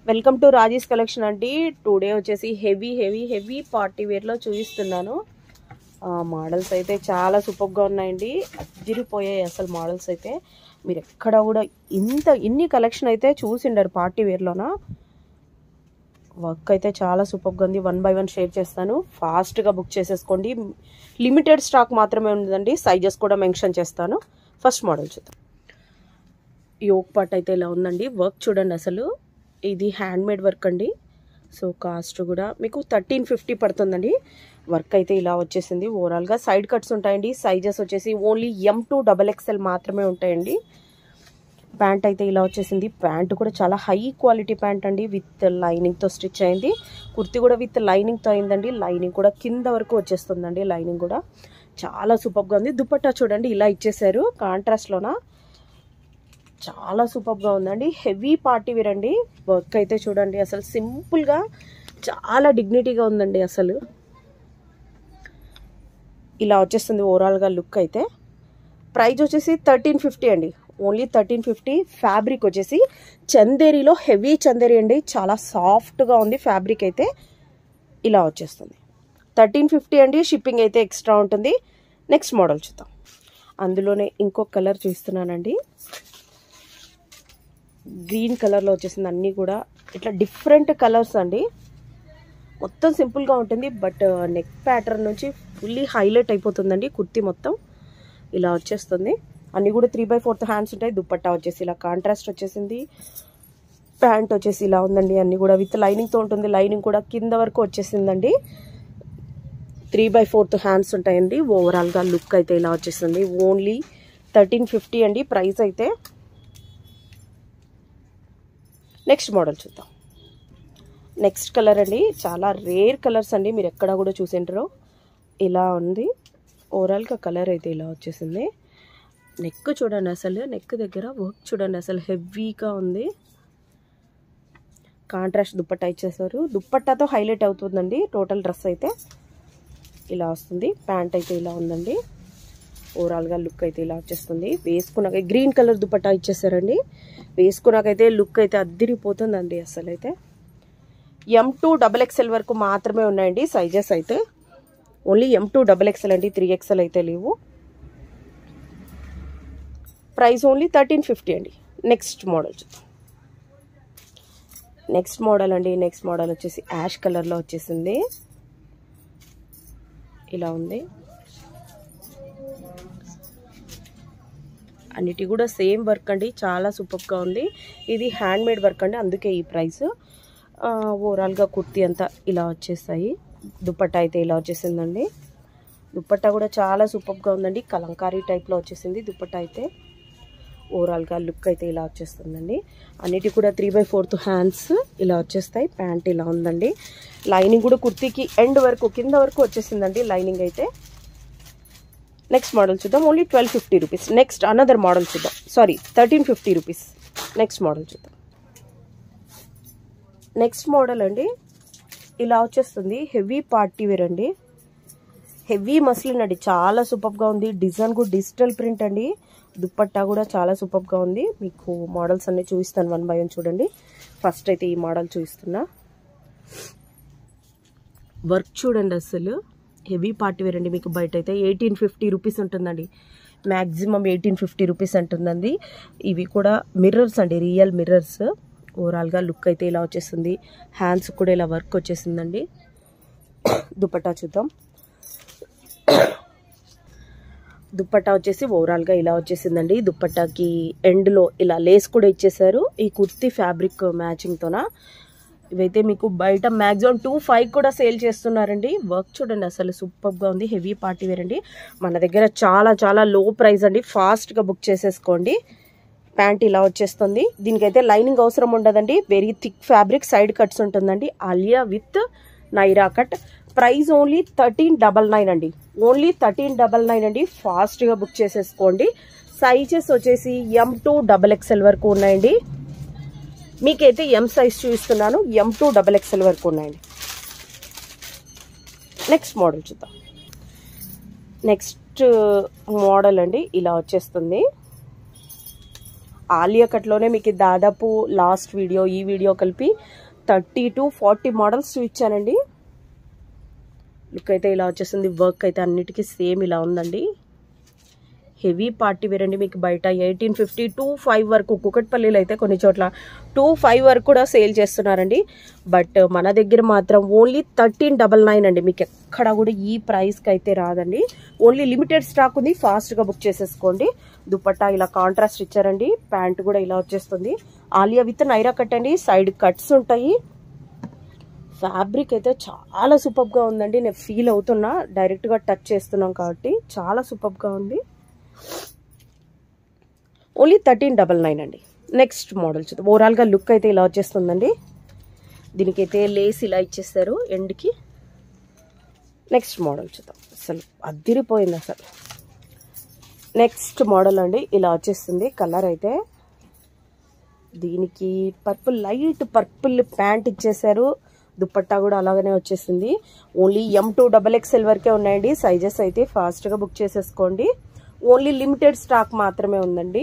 Welcome to Raji's collection అండి. Today వచ్చేసి heavy party వేర్లో చూపిస్తున్నాను. మోడల్స్ అయితే చాలా సూపర్గా ఉన్నాయండి. అదిరిపోయాయి అసలు మోడల్స్ అయితే. మీరు ఎక్కడ కూడా ఇన్ని కలెక్షన్ అయితే చూసిండారు పార్టీ వేర్లోన. వర్క్ అయితే చాలా సూపర్గా ఉంది. 1 by 1 షేర్ చేస్తాను. ఫాస్ట్గా బుక్ చేసేసుకోండి. లిమిటెడ్ స్టాక్ మాత్రమే ఉందండి. సైజెస్ కూడా మెన్షన్ చేస్తాను. ఫస్ట్ మోడల్ చూద్దాం. యోక్ పార్ట్ అయితే ఇలా ఉందండి. వర్క్ చూడండి అసలు. ఇది హ్యాండ్మేడ్ వర్క్ అండి. సో కాస్ట్ కూడా మీకు 1350 పడుతుందండి. వర్క్ అయితే ఇలా వచ్చేసింది. ఓవరాల్గా సైడ్ కట్స్ ఉంటాయండి. సైజెస్ వచ్చేసి ఓన్లీ M2 XXL మాత్రమే ఉంటాయండి. ప్యాంట్ అయితే ఇలా వచ్చేసింది. ప్యాంట్ కూడా చాలా హై క్వాలిటీ ప్యాంట్ అండి. విత్ లైనింగ్తో స్టిచ్ అయింది. కుర్తీ కూడా విత్ లైనింగ్తో అయిందండి. లైనింగ్ కూడా కింద వరకు వచ్చేస్తుందండి. లైనింగ్ కూడా చాలా సూపర్గా ఉంది. దుపట్టా చూడండి ఇలా ఇచ్చేసారు కాంట్రాస్ట్లోన. చాలా సూపర్గా ఉందండి. హెవీ పార్టీ వేర్ అండి. వర్క్ అయితే చూడండి అసలు సింపుల్గా చాలా డిగ్నిటీగా ఉందండి. అసలు ఇలా వచ్చేస్తుంది ఓవరాల్గా లుక్ అయితే. ప్రైస్ వచ్చేసి 1350 అండి. ఓన్లీ 1350. ఫ్యాబ్రిక్ వచ్చేసి చందేరిలో హెవీ చందేరి అండి. చాలా సాఫ్ట్గా ఉంది ఫ్యాబ్రిక్ అయితే. ఇలా వచ్చేస్తుంది 1350 అండి. షిప్పింగ్ అయితే ఎక్స్ట్రా ఉంటుంది. నెక్స్ట్ మోడల్ చూద్దాం. అందులోనే ఇంకో కలర్ చూస్తున్నానండి. గ్రీన్ కలర్లో వచ్చేసింది. అన్నీ కూడా ఇట్లా డిఫరెంట్ కలర్స్ అండి. మొత్తం సింపుల్గా ఉంటుంది. బట్ నెక్ ప్యాటర్న్ నుంచి ఫుల్లీ హైలైట్ అయిపోతుందండి. కుర్తీ మొత్తం ఇలా వచ్చేస్తుంది. అన్నీ కూడా 3/4 హ్యాండ్స్ ఉంటాయి. దుపట్టా వచ్చేసి ఇలా కాంట్రాస్ట్ వచ్చేసింది. ప్యాంట్ వచ్చేసి ఇలా ఉందండి. అన్నీ కూడా విత్ లైనింగ్తో ఉంటుంది. లైనింగ్ కూడా కింద వరకు వచ్చేసిందండి. 3/4 హ్యాండ్స్ ఉంటాయండి. ఓవరాల్గా లుక్ అయితే ఇలా వచ్చేసింది. ఓన్లీ 1350 అండి ప్రైస్ అయితే. నెక్స్ట్ మోడల్ చూద్దాం. నెక్స్ట్ కలర్ అండి. చాలా రేర్ కలర్స్ అండి. మీరు ఎక్కడ కూడా చూసింటారో ఇలా ఉంది. ఓవరాల్గా కలర్ అయితే ఇలా వచ్చేసింది. నెక్ చూడండి అసలు. నెక్ దగ్గర వర్క్ చూడండి అసలు హెవీగా ఉంది. కాంట్రాస్ట్ దుపట్టా ఇచ్చేసారు. దుపట్టాతో హైలైట్ అవుతుందండి టోటల్ డ్రెస్ అయితే. ఇలా వస్తుంది. ప్యాంట్ అయితే ఇలా ఉందండి. ఓవరాల్గా లుక్ అయితే ఇలా వచ్చేస్తుంది. వేసుకున్నాక గ్రీన్ కలర్ దుపట్టా ఇచ్చేసారండి. వేసుకున్నాకైతే లుక్ అయితే అద్దిరిపోతుందండి అసలు అయితే. M2 XXL వరకు మాత్రమే ఉన్నాయండి సైజెస్ అయితే. ఓన్లీ M2 XXL అండి. 3XL అయితే లేవు. ప్రైస్ ఓన్లీ 1350 అండి. నెక్స్ట్ మోడల్ చూద్దాం. నెక్స్ట్ మోడల్ అండి. నెక్స్ట్ మోడల్ వచ్చేసి యాష్ కలర్లో వచ్చేసింది. ఇలా ఉంది. అన్నిటి కూడా సేమ్ వర్క్ అండి. చాలా సూపర్గా ఉంది. ఇది హ్యాండ్మేడ్ వర్క్ అండి. అందుకే ఈ ప్రైస్. ఓవరాల్గా కుర్తీ అంతా ఇలా వచ్చేస్తాయి. దుపట్టా అయితే ఇలా వచ్చేసిందండి. దుపట్టా కూడా చాలా సూపర్గా ఉందండి. కలంకారీ టైప్లో వచ్చేసింది దుపట్టా అయితే. ఓవరాల్గా లుక్ అయితే ఇలా వచ్చేస్తుందండి. అన్నిటి కూడా 3/4 హ్యాండ్స్ ఇలా వచ్చేస్తాయి. ప్యాంట్ ఇలా ఉందండి. లైనింగ్ కూడా కుర్తీకి ఎండ్ వరకు కింద వరకు వచ్చేసిందండి లైనింగ్ అయితే. నెక్స్ట్ మోడల్ చూద్దాం. Only 1250 rupees. Next another model చూద్దాం. Sorry 1350 rupees. నెక్స్ట్ మోడల్ చూద్దాం. నెక్స్ట్ మోడల్ అండి. ఇలా వచ్చేస్తుంది. హెవీ పార్టీ వేర్ అండి. హెవీ మస్లిన్ అండి. చాలా సూపర్గా ఉంది. డిజైన్ కూడా డిజిటల్ ప్రింట్ అండి. దుపట్టా కూడా చాలా సూపర్గా ఉంది. మీకు మోడల్స్ అన్ని చూపిస్తాను 1 by 1 చూడండి. ఫస్ట్ అయితే ఈ మోడల్ చూపిస్తున్నా. వర్క్ చూడండి అసలు. హెవీ పార్టీ వేర్ అండి. మీకు బయట అయితే 1850 రూపీస్ ఉంటుందండి. మ్యాక్సిమం 1850 రూపీస్ ఉంటుందండి. ఇవి కూడా మిర్రర్స్ అండి. Real mirrors. ఓవరాల్గా లుక్ అయితే ఇలా వచ్చేస్తుంది. హ్యాండ్స్ కూడా ఇలా వర్క్ వచ్చేసిందండి. దుపట్టా చూద్దాం. దుపట్టా వచ్చేసి ఓవరాల్గా ఇలా వచ్చేసిందండి. దుపట్టాకి ఎండ్లో ఇలా లేస్ కూడా ఇచ్చేసారు. ఈ కుర్తీ ఫ్యాబ్రిక్ మ్యాచింగ్తోన. ఇవైతే మీకు బయట మ్యాక్సిమం 2.5 కూడా సేల్ చేస్తున్నారండి. వర్క్ చూడండి అసలు సూపర్గా ఉంది. హెవీ పార్టీ వేర్ అండి. మన దగ్గర చాలా లో ప్రైస్ అండి. ఫాస్ట్గా బుక్ చేసేసుకోండి. ప్యాంట్ ఇలా వచ్చేస్తుంది. దీనికైతే లైనింగ్ అవసరం ఉండదండి. Very thick fabric. Side cuts ఉంటుందండి. Alia with Naira cut. Price only 1399 అండి. ఓన్లీ 1399 అండి. ఫాస్ట్గా బుక్ చేసేసుకోండి. సైజెస్ వచ్చేసి M2 XXL వరకు ఉన్నాయండి. మీకైతే M సైజ్ చూపిస్తున్నాను. M2 XXL వరకు ఉన్నాయండి. నెక్స్ట్ మోడల్ చూద్దాం. నెక్స్ట్ మోడల్ అండి. ఇలా వచ్చేస్తుంది. ఆలియా కట్లోనే మీకు దాదాపు లాస్ట్ వీడియో ఈ వీడియో కలిపి 30 to 40 మోడల్స్ చూపించానండి. లుక్ అయితే ఇలా వచ్చేస్తుంది. వర్క్ అయితే అన్నిటికీ సేమ్ ఇలా ఉందండి. హెవీ పార్టీ వేర్ అండి. మీకు బయట 1850 to 5 వరకు, కుకట్పల్లిలో అయితే కొన్ని చోట్ల 2-5 వరకు కూడా సేల్ చేస్తున్నారండి. బట్ మన దగ్గర మాత్రం ఓన్లీ 1399 అండి. మీకు ఎక్కడ కూడా ఈ ప్రైస్కి అయితే రాదండి. ఓన్లీ లిమిటెడ్ స్టాక్ ఉంది, ఫాస్ట్గా బుక్ చేసేసుకోండి. దుపట్టా ఇలా కాంట్రాస్ట్ ఇచ్చారండి. ప్యాంట్ కూడా ఇలా వచ్చేస్తుంది. ఆలియా విత్ నైరా కట్ అండి. సైడ్ కట్స్ ఉంటాయి. ఫ్యాబ్రిక్ అయితే చాలా సూపర్గా ఉందండి. నేను ఫీల్ అవుతున్నా, డైరెక్ట్గా టచ్ చేస్తున్నాం కాబట్టి చాలా సూపర్గా ఉంది. ఓన్లీ 1399 అండి. నెక్స్ట్ మోడల్ చూద్దాం. ఓవరాల్గా లుక్ అయితే ఇలా వచ్చేస్తుందండి. దీనికైతే లేస్ ఇలా ఇచ్చేస్తారు ఎండ్కి. నెక్స్ట్ మోడల్ చూద్దాం. అసలు అద్దిరిపోయింది అసలు. నెక్స్ట్ మోడల్ అండి. ఇలా వచ్చేస్తుంది కలర్ అయితే. దీనికి పర్పుల్, లైట్ పర్పుల్ ప్యాంట్ ఇచ్చేసారు. దుపట్టా కూడా అలాగనే వచ్చేసింది. ఓన్లీ M2XXL వరకే ఉన్నాయండి. సైజెస్ అయితే ఫాస్ట్గా బుక్ చేసేసుకోండి. ఓన్లీ లిమిటెడ్ స్టాక్ మాత్రమే ఉందండి.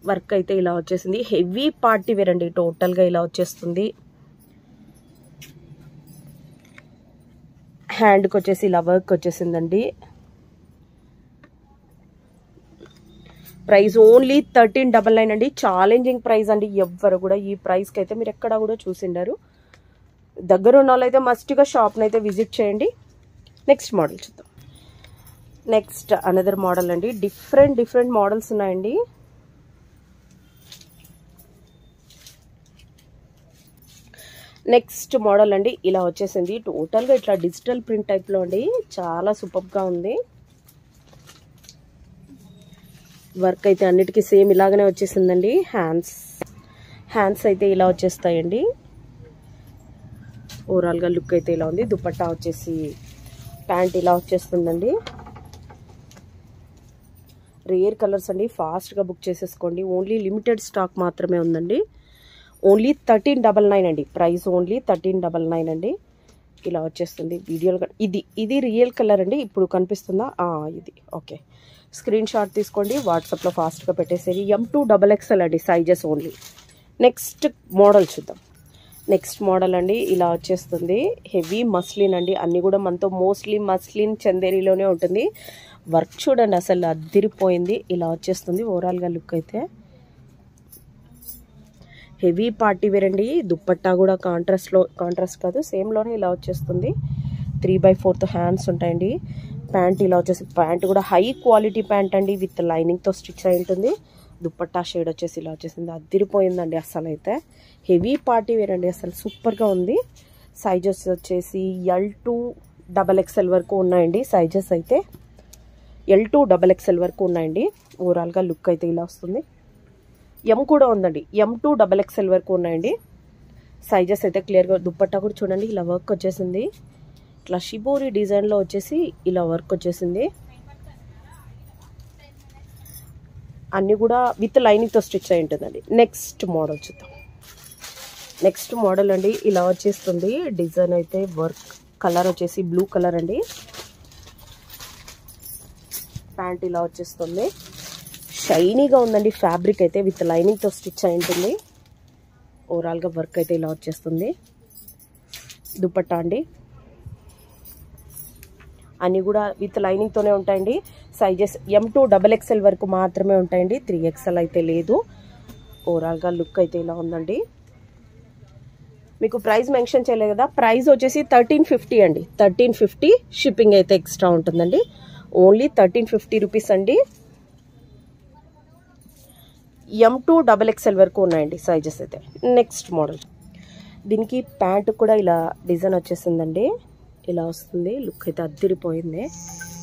వర్క్ అయితే ఇలా వచ్చేసింది. హెవీ పార్టీ వేర్ అండి. టోటల్గా ఇలా వచ్చేస్తుంది. హ్యాండ్కి వచ్చేసి ఇలా వర్క్ వచ్చేసిందండి. ప్రైస్ ఓన్లీ 1399 అండి. ఛాలెంజింగ్ ప్రైస్ అండి. ఎవ్వరు కూడా ఈ ప్రైస్కి అయితే మీరు ఎక్కడా కూడా చూసిండారు. దగ్గర ఉన్న వాళ్ళైతే మస్ట్గా షాప్ని అయితే విజిట్ చేయండి. నెక్స్ట్ మోడల్ చూద్దాం. నెక్స్ట్ అనదర్ మోడల్ అండి. డిఫరెంట్ మోడల్స్ ఉన్నాయండి. నెక్స్ట్ మోడల్ అండి. ఇలా వచ్చేసింది. టోటల్గా ఇట్లా డిజిటల్ ప్రింట్ టైప్లో అండి. చాలా సూపర్గా ఉంది. వర్క్ అయితే అన్నిటికీ సేమ్ ఇలాగనే వచ్చేసిందండి. హ్యాండ్స్ అయితే ఇలా వచ్చేస్తాయండి. ఓవరాల్గా లుక్ అయితే ఇలా ఉంది. దుపట్టా వచ్చేసి ప్యాంట్ ఇలా వచ్చేస్తుందండి. రేర్ కలర్స్ అండి. ఫాస్ట్గా బుక్ చేసేసుకోండి. ఓన్లీ లిమిటెడ్ స్టాక్ మాత్రమే ఉందండి. ఓన్లీ 1399 అండి. ప్రైస్ ఓన్లీ 1399 అండి. ఇలా వచ్చేస్తుంది. వీడియోలో ఇది రియల్ కలర్ అండి. ఇప్పుడు కనిపిస్తుందా? ఇది ఓకే. స్క్రీన్ షాట్ తీసుకోండి. వాట్సాప్లో ఫాస్ట్గా పెట్టేసేది. M2XXL అండి సైజెస్ ఓన్లీ. నెక్స్ట్ మోడల్ చూద్దాం. నెక్స్ట్ మోడల్ అండి. ఇలా వచ్చేస్తుంది. హెవీ మస్లిన్ అండి. అన్నీ కూడా మనతో మోస్ట్లీ మస్లిన్ చందేరిలోనే ఉంటుంది. వర్క్ చూడండి అసలు అద్దిరిపోయింది. ఇలా వచ్చేస్తుంది ఓవరాల్గా లుక్ అయితే. హెవీ పార్టీ వేర్ అండి. దుపట్టా కూడా కాంట్రాస్ట్ కాదు, సేమ్లోనే ఇలా వచ్చేస్తుంది. 3/4 హ్యాండ్స్ ఉంటాయండి. ప్యాంట్ ఇలా వచ్చేసి, ప్యాంట్ కూడా హై క్వాలిటీ ప్యాంట్ అండి. విత్ లైనింగ్తో స్టిచ్ అయి ఉంటుంది. దుపట్టా షేడ్ వచ్చేసి ఇలా వచ్చేసింది. అద్దిరిపోయిందండి అసలు అయితే. హెవీ పార్టీ వేర్ అండి. అసలు సూపర్గా ఉంది. సైజెస్ వచ్చేసి L2XXL వరకు ఉన్నాయండి. సైజెస్ అయితే L2XXL వరకు ఉన్నాయండి. ఓవరాల్గా లుక్ అయితే ఇలా వస్తుంది. M కూడా ఉందండి. M2XXL వరకు ఉన్నాయండి. సైజెస్ అయితే క్లియర్గా. దుపట్టా కూడా చూడండి ఇలా వర్క్ వచ్చేసింది. ఇట్లా షిబోరి డిజైన్లో వచ్చేసి ఇలా వర్క్ వచ్చేసింది. అన్నీ కూడా విత్ లైనింగ్తో స్టిచ్ అయి ఉంటుందండి. నెక్స్ట్ మోడల్ చూద్దాం. నెక్స్ట్ మోడల్ అండి. ఇలా వచ్చేస్తుంది. డిజైన్ అయితే వర్క్ కలర్ వచ్చేసి బ్లూ కలర్ అండి. ప్యాంట్ ఇలా వచ్చేస్తుంది. షైనీగా ఉందండి. ఫ్యాబ్రిక్ అయితే విత్ లైనింగ్తో స్టిచ్ అయి ఉంటుంది. ఓవరాల్గా వర్క్ అయితే ఇలా వచ్చేస్తుంది. దుపట్టా అండి. అన్నీ కూడా విత్ లైనింగ్తోనే ఉంటాయండి. సైజెస్ M2XXL వరకు మాత్రమే ఉంటాయండి. 3XL అయితే లేదు. ఓవరాల్గా లుక్ అయితే ఇలా ఉందండి. మీకు ప్రైస్ మెన్షన్ చేయలేదు కదా. ప్రైస్ వచ్చేసి 1350 అండి. 1350. షిప్పింగ్ అయితే ఎక్స్ట్రా ఉంటుందండి. ఓన్లీ 1350 రూపీస్ అండి. M2XXL వరకు ఉన్నాయండి సైజెస్ అయితే. Next model. దీనికి ప్యాంట్ కూడా ఇలా డిజైన్ వచ్చేసిందండి. ఇలా వస్తుంది. లుక్ అయితే అద్దిరిపోయింది.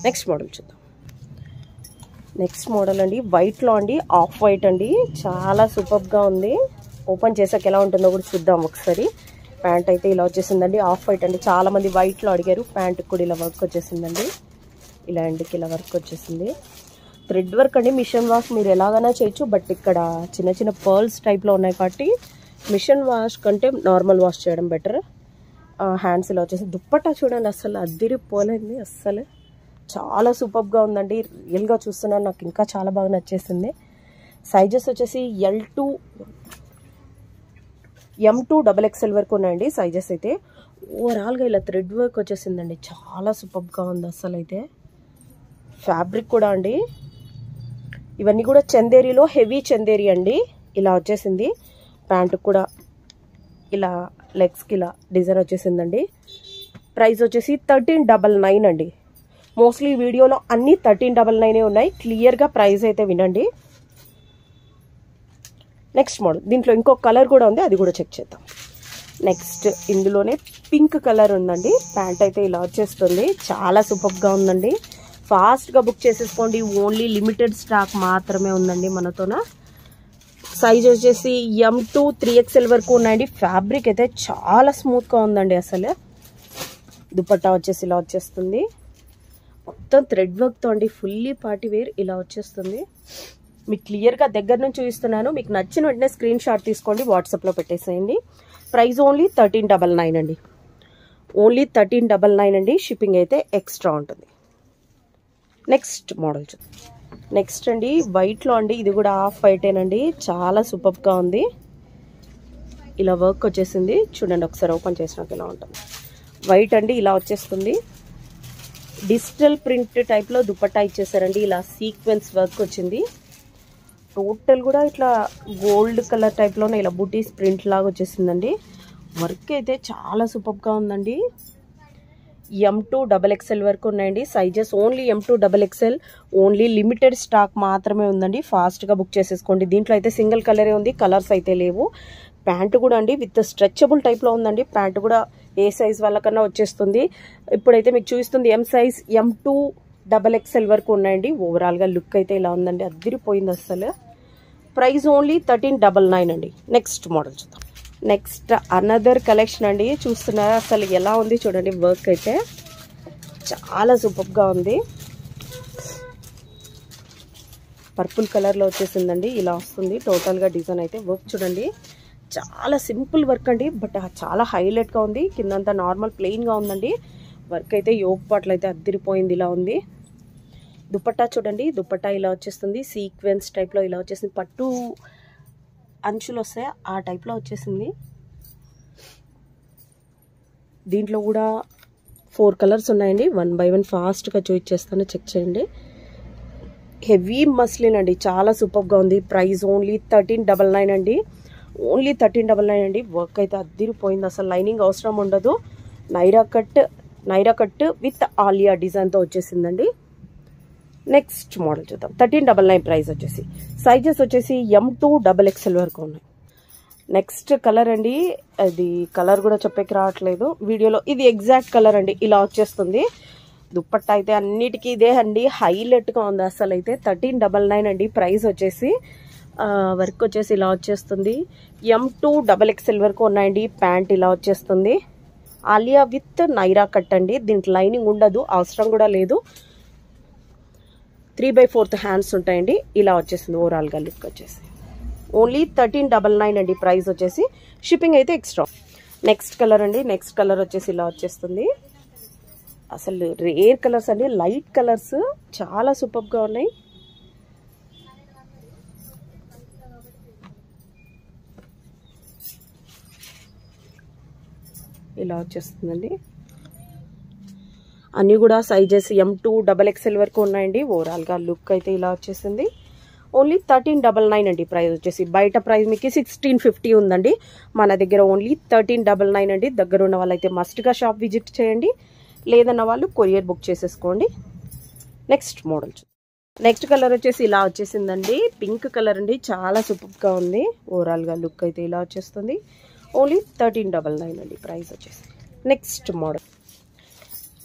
నెక్స్ట్ మోడల్ చూద్దాం. నెక్స్ట్ మోడల్ అండి. వైట్లో అండి. ఆఫ్ వైట్ అండి. చాలా సూపర్గా ఉంది. ఓపెన్ చేసాక ఎలా ఉంటుందో కూడా చూద్దాం ఒకసారి. ప్యాంట్ అయితే ఇలా వచ్చేసిందండి. ఆఫ్ వైట్ అండి. చాలామంది వైట్లో అడిగారు. ప్యాంట్ కూడా ఇలా వర్క్ వచ్చేసిందండి. ఇలా ఎండ్కి ఇలా వర్క్ వచ్చేసింది. థ్రెడ్ వర్క్ అండి. మిషన్ వాష్ మీరు ఎలాగైనా చేయొచ్చు. బట్ ఇక్కడ చిన్న చిన్న పర్ల్స్ టైప్లో ఉన్నాయి కాబట్టి మిషన్ వాష్ కంటే నార్మల్ వాష్ చేయడం బెటర్. హ్యాండ్స్ ఇలా వచ్చేసి. దుప్పట్టా చూడండి అసలు అద్దిరిపోలేదు. అస్సలు చాలా సూపర్గా ఉందండి. రియల్గా చూస్తున్నాను, నాకు ఇంకా చాలా బాగా నచ్చేసింది. సైజెస్ వచ్చేసి L2 M2 XXL వరకు ఉన్నాయండి సైజెస్ అయితే. ఓవరాల్గా ఇలా థ్రెడ్ వర్క్ వచ్చేసిందండి, చాలా సూపర్గా ఉంది అసలు అయితే. ఫ్యాబ్రిక్ కూడా అండి, ఇవన్నీ కూడా చందేరిలో హెవీ చందేరి అండి. ఇలా వచ్చేసింది. ప్యాంటు కూడా ఇలా లెగ్స్కి ఇలా డిజైన్ వచ్చేసిందండి. ప్రైస్ వచ్చేసి 1399 అండి. మోస్ట్లీ వీడియోలో అన్నీ 1399 ఉన్నాయి. క్లియర్గా ప్రైస్ అయితే వినండి. నెక్స్ట్ మోడల్, దీంట్లో ఇంకొక కలర్ కూడా ఉంది, అది కూడా చెక్ చేద్దాం. నెక్స్ట్ ఇందులోనే పింక్ కలర్ ఉందండి. ప్యాంట్ అయితే ఇలా వచ్చేస్తుంది, చాలా సూపర్గా ఉందండి. ఫాస్ట్గా బుక్ చేసేసుకోండి, ఓన్లీ లిమిటెడ్ స్టాక్ మాత్రమే ఉందండి మనతోన. సైజ్ వచ్చేసి M2 3XL వరకు ఉన్నాయండి. ఫ్యాబ్రిక్ అయితే చాలా స్మూత్గా ఉందండి అసలు. దుపట్టా వచ్చేసి ఇలా వచ్చేస్తుంది, మొత్తం థ్రెడ్ వర్క్తో అండి. ఫుల్లీ పార్టీ వేర్ ఇలా వచ్చేస్తుంది. మీకు క్లియర్గా దగ్గర నుంచి చూపిస్తున్నాను. మీకు నచ్చిన వెంటనే స్క్రీన్ షాట్ తీసుకోండి, వాట్సాప్లో పెట్టేసేయండి. ప్రైస్ ఓన్లీ 1399 అండి. ఓన్లీ 1399 అండి. షిప్పింగ్ అయితే ఎక్స్ట్రా ఉంటుంది. నెక్స్ట్ మోడల్ చూద్దాం. నెక్స్ట్ అండి వైట్లో అండి, ఇది కూడా హాఫ్ వైటేనండి, చాలా సూపర్గా ఉంది. ఇలా వర్క్ వచ్చేసింది చూడండి, ఒకసారి ఓపెన్ చేసినాక ఇలా ఉంటుంది. వైట్ అండి, ఇలా వచ్చేస్తుంది. డిజిటల్ ప్రింట్ టైప్లో దుపట్టా ఇచ్చేసారండి. ఇలా సీక్వెన్స్ వర్క్ వచ్చింది. టోటల్ కూడా ఇట్లా గోల్డ్ కలర్ టైప్లోనే ఇలా బూటీస్ ప్రింట్ లాగా వచ్చేసిందండి. వర్క్ అయితే చాలా సూపర్గా ఉందండి. M2 XXL వరకు ఉన్నాయండి sizes. Only M2 XXL, only limited stock మాత్రమే ఉందండి. ఫాస్ట్గా బుక్ చేసేసుకోండి. దీంట్లో అయితే సింగిల్ కలరే ఉంది, కలర్స్ అయితే లేవు. ప్యాంటు కూడా అండి విత్ స్ట్రెచబుల్ టైప్లో ఉందండి. ప్యాంటు కూడా ఏ సైజ్ వాళ్ళకన్నా వచ్చేస్తుంది. ఇప్పుడైతే మీకు చూపిస్తుంది M సైజ్. M2 XXL వరకు ఉన్నాయండి. ఓవరాల్గా లుక్ అయితే ఇలా ఉందండి, అదిరిపోయింది అసలు. ప్రైస్ ఓన్లీ 1399 అండి. నెక్స్ట్ మోడల్ చూద్దాం. నెక్స్ట్ అనదర్ కలెక్షన్ అండి, చూస్తున్నారా అసలు ఎలా ఉంది చూడండి. వర్క్ అయితే చాలా సూపర్గా ఉంది. పర్పుల్ కలర్లో వచ్చేసిందండి, ఇలా వస్తుంది టోటల్గా డిజైన్ అయితే. వర్క్ చూడండి, చాలా సింపుల్ వర్క్ అండి, బట్ చాలా హైలైట్గా ఉంది. కిందంతా నార్మల్ ప్లెయిన్గా ఉందండి. వర్క్ అయితే యోగ్ పాటలు అయితే అద్దిరిపోయింది, ఇలా ఉంది. దుపట్టా చూడండి, దుపట్టా ఇలా వచ్చేస్తుంది. సీక్వెన్స్ టైప్లో ఇలా వచ్చేసింది. పట్టు అంచులు వస్తాయి ఆ టైప్లో వచ్చేసింది. దీంట్లో కూడా 4 కలర్స్ ఉన్నాయండి. 1 బై 1 ఫాస్ట్గా చూపించేస్తాను, చెక్ చేయండి. హెవీ మస్లిన్ అండి, చాలా సూపర్గా ఉంది. ప్రైస్ ఓన్లీ 1399 అండి. ఓన్లీ 1399 అండి. వర్క్ అయితే అద్దిరిపోయింది అసలు, లైనింగ్ అవసరం ఉండదు. నైరా కట్ విత్ ఆలియా డిజైన్తో వచ్చేసిందండి. నెక్స్ట్ మోడల్ చూద్దాం. 1399 ప్రైస్ వచ్చేసి. సైజెస్ వచ్చేసి M2 XXL వరకు ఉన్నాయి. నెక్స్ట్ కలర్ అండి, అది కలర్ కూడా చెప్పేకి రావట్లేదు వీడియోలో. ఇది ఎగ్జాక్ట్ కలర్ అండి, ఇలా వచ్చేస్తుంది. దుప్పట్టా అయితే అన్నిటికీ ఇదే అండి, హైలైట్గా ఉంది అసలు అయితే. 1399 అండి ప్రైస్ వచ్చేసి. వర్క్ వచ్చేసి ఇలా వచ్చేస్తుంది. M2 XXL వరకు ఉన్నాయండి. ప్యాంట్ ఇలా వచ్చేస్తుంది. ఆలియా విత్ నైరా కట్ అండి. దీంట్లో లైనింగ్ ఉండదు, అవసరం కూడా లేదు. 3/4 హ్యాండ్స్ ఉంటాయండి. ఇలా వచ్చేసింది ఓవరాల్గా లుక్ వచ్చేసి. ఓన్లీ 1399 అండి ప్రైస్ వచ్చేసి. షిప్పింగ్ అయితే ఎక్స్ట్రా. నెక్స్ట్ కలర్ అండి, నెక్స్ట్ కలర్ వచ్చేసి ఇలా వచ్చేస్తుంది. అసలు రేర్ కలర్స్ అండి, లైట్ కలర్స్ చాలా సూపర్గా ఉన్నాయి. ఇలా వచ్చేస్తుందండి. అన్నీ కూడా సైజెస్ M2 XXL వరకు ఉన్నాయండి. ఓవరాల్గా లుక్ అయితే ఇలా వచ్చేసింది. ఓన్లీ 1399 అండి ప్రైస్ వచ్చేసి. బయట ప్రైస్ మీకు 1650 ఉందండి, మన దగ్గర ఓన్లీ 1399 అండి. దగ్గర ఉన్న వాళ్ళైతే మస్ట్గా షాప్ విజిట్ చేయండి, లేదన్న వాళ్ళు కొరియర్ బుక్ చేసేసుకోండి. నెక్స్ట్ మోడల్, నెక్స్ట్ కలర్ వచ్చేసి ఇలా వచ్చేసిందండి. పింక్ కలర్ అండి, చాలా సూపర్గా ఉంది. ఓవరాల్గా లుక్ అయితే ఇలా వచ్చేస్తుంది. ఓన్లీ 1399 అండి ప్రైస్ వచ్చేసి.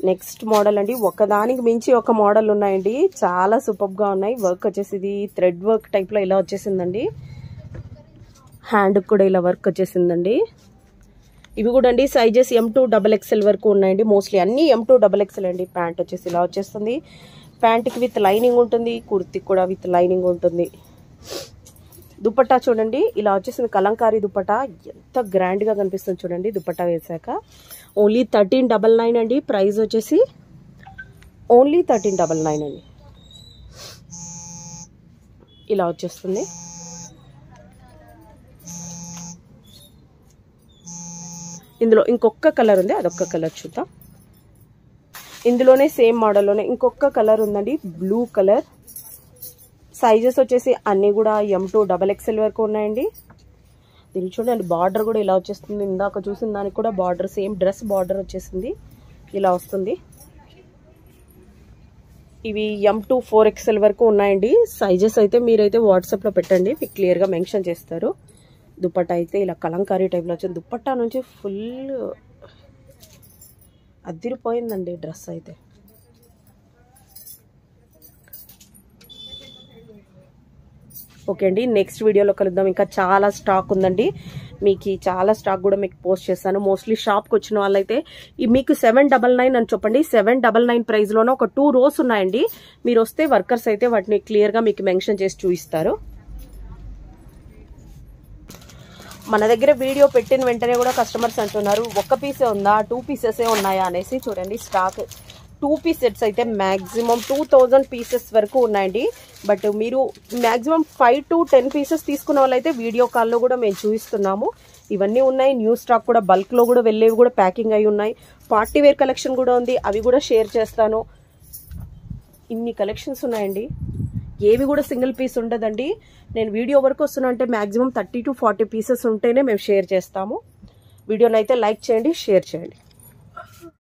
నెక్స్ట్ మోడల్ అండి, ఒకదానికి మించి ఒక మోడల్ ఉన్నాయండి, చాలా సూపర్గా ఉన్నాయి. వర్క్ వచ్చేసి ఇది థ్రెడ్ వర్క్ టైప్లో ఇలా వచ్చేసిందండి. హ్యాండ్కి కూడా ఇలా వర్క్ వచ్చేసిందండి. ఇవి కూడా అండి సైజెస్ M2 XXL వరకు ఉన్నాయండి. మోస్ట్లీ అన్నీ M2 XXL అండి. ప్యాంట్ వచ్చేసి ఇలా వచ్చేస్తుంది. ప్యాంట్కి విత్ లైనింగ్ ఉంటుంది, కుర్తీకి కూడా విత్ లైనింగ్ ఉంటుంది. దుపట్టా చూడండి, ఇలా వచ్చేసింది. కలంకారీ దుపట్టా ఎంత గ్రాండ్గా కనిపిస్తుంది చూడండి దుపట్టా వేసాక. ఓన్లీ 1399 అండి ప్రైస్ వచ్చేసి. ఓన్లీ 1399 అండి. ఇలా వచ్చేస్తుంది. ఇందులో ఇంకొక కలర్ ఉంది, అదొక్క కలర్ చూద్దాం. ఇందులోనే సేమ్ మోడల్లోనే ఇంకొక కలర్ ఉందండి, బ్లూ కలర్. సైజెస్ వచ్చేసి అన్నీ కూడా M2 XXL వరకు ఉన్నాయండి. దీనికి చూడండి బార్డర్ కూడా ఇలా వచ్చేస్తుంది. ఇందాక చూసిన దానికి కూడా బార్డర్ సేమ్ డ్రెస్ బార్డర్ వచ్చేసింది, ఇలా వస్తుంది. ఇవి M2 4XL వరకు ఉన్నాయండి. సైజెస్ అయితే మీరైతే వాట్సాప్లో పెట్టండి, మీకు క్లియర్గా మెన్షన్ చేస్తారు. దుపట్టా అయితే ఇలా కలంకారీ టైప్లో వచ్చింది. దుపట్టా నుంచి ఫుల్ అదిరిపోయిందండి డ్రెస్ అయితే. ఓకే అండి, నెక్స్ట్ వీడియోలో కలుద్దాం. ఇంకా చాలా స్టాక్ ఉందండి, మీకు చాలా స్టాక్ కూడా మీకు పోస్ట్ చేస్తాను. మోస్ట్లీ షాప్కి వచ్చిన వాళ్ళైతే మీకు 799 అని చెప్పండి. 799 ప్రైస్లోనే ఒక 2 రోస్ ఉన్నాయండి. మీరు వస్తే వర్కర్స్ అయితే వాటిని క్లియర్గా మీకు మెన్షన్ చేసి చూపిస్తారు. మన దగ్గర వీడియో పెట్టిన వెంటనే కూడా కస్టమర్స్ అంటున్నారు ఒక పీసే ఉందా, 2 పీసెసే ఉన్నాయా అనేసి. చూడండి స్టాక్ 2 పీస్ సెట్స్ అయితే మ్యాక్సిమం 2000 పీసెస్ వరకు ఉన్నాయండి. బట్ మీరు మ్యాక్సిమం 5 to 10 పీసెస్ తీసుకున్న వాళ్ళైతే వీడియో కాల్లో కూడా మేము చూపిస్తున్నాము. ఇవన్నీ ఉన్నాయి. న్యూ స్టాక్ కూడా బల్క్లో కూడా వెళ్ళేవి కూడా ప్యాకింగ్ అయి ఉన్నాయి. పార్టీ వేర్ కలెక్షన్ కూడా ఉంది, అవి కూడా షేర్ చేస్తాను. ఇన్ని కలెక్షన్స్ ఉన్నాయండి, ఏవి కూడా సింగిల్ పీస్ ఉండదండి. నేను వీడియో వరకు వస్తున్నా అంటే మ్యాక్సిమం 30 to 40 పీసెస్ ఉంటేనే మేము షేర్ చేస్తాము. వీడియోనైతే లైక్ చేయండి, షేర్ చేయండి.